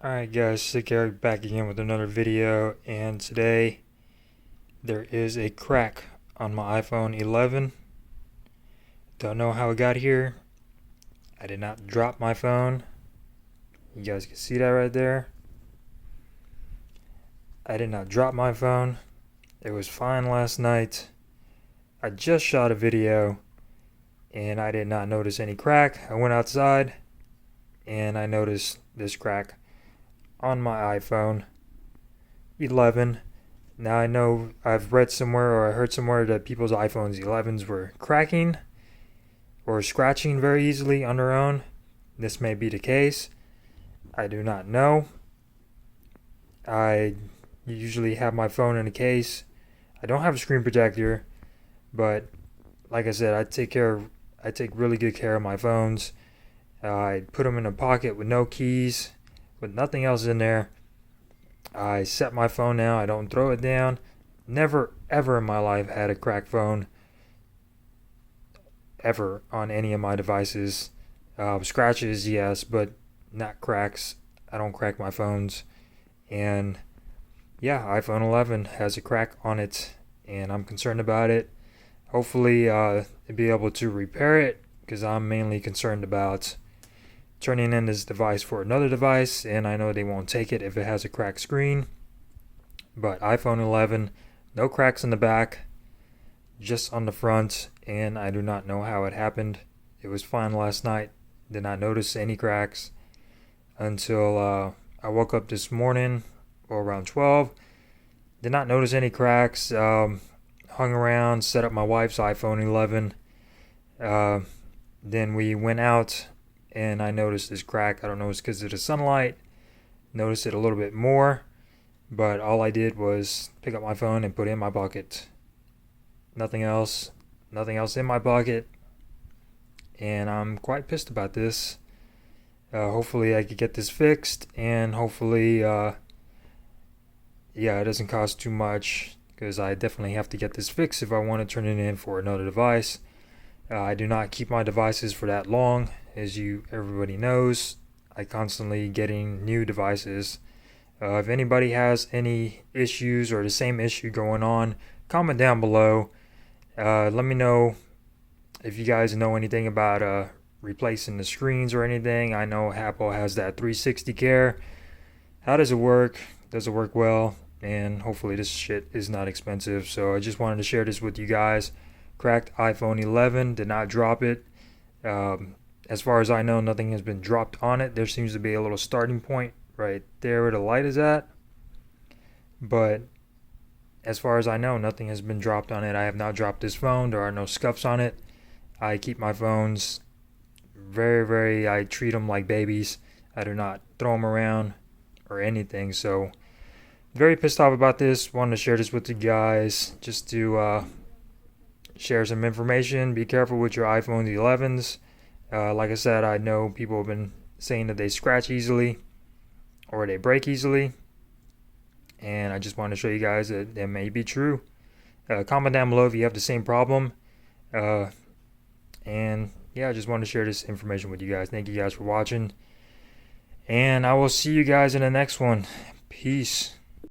Alright guys, Sick Eric back again with another video, and today there is a crack on my iPhone 11. Don't know how it got here. I did not drop my phone. You guys can see that right there. I did not drop my phone. It was fine last night. I just shot a video and I did not notice any crack. I went outside and I noticed this crack on my iPhone 11. Now I know I've read somewhere or I heard somewhere that people's iPhones 11s were cracking or scratching very easily on their own. This may be the case. I do not know. I usually have my phone in a case. I don't have a screen protector, but like I said, I take really good care of my phones. I put them in a pocket with no keys, with nothing else in there. I set my phone now. I don't throw it down. Never ever in my life had a cracked phone ever on any of my devices. Scratches, yes, but not cracks. I don't crack my phones. And yeah, iPhone 11 has a crack on it, and I'm concerned about it. Hopefully, I'll be able to repair it, because I'm mainly concerned about turning in this device for another device, and I know they won't take it if it has a cracked screen. But iPhone 11, no cracks in the back, just on the front, and I do not know how it happened. It was fine last night. Did not notice any cracks until I woke up this morning, or around 12. Did not notice any cracks. Hung around, set up my wife's iPhone 11. Then we went out, and I noticed this crack. I don't know if it's because of the sunlight. Noticed it a little bit more, but all I did was pick up my phone and put it in my pocket. Nothing else in my pocket, and I'm quite pissed about this. Hopefully I could get this fixed, and hopefully it doesn't cost too much, because I definitely have to get this fixed if I want to turn it in for another device. I do not keep my devices for that long, as everybody knows. I constantly getting new devices. If anybody has any issues or the same issue going on, comment down below. Let me know if you guys know anything about replacing the screens or anything. I know Apple has that 360 care. How does it work? Does it work well? And hopefully this shit is not expensive. So I just wanted to share this with you guys. Cracked iPhone 11, did not drop it. As far as I know, nothing has been dropped on it. There seems to be a little starting point right there where the light is at. But as far as I know, nothing has been dropped on it. I have not dropped this phone. There are no scuffs on it. I keep my phones I treat them like babies. I do not throw them around or anything. So very pissed off about this. Wanted to share this with you guys just to share some information. Be careful with your iPhone 11s. Like I said, I know people have been saying that they scratch easily or they break easily, and I just want to show you guys that that may be true. Comment down below if you have the same problem. And yeah, I just wanted to share this information with you guys. Thank you guys for watching, and I will see you guys in the next one. Peace.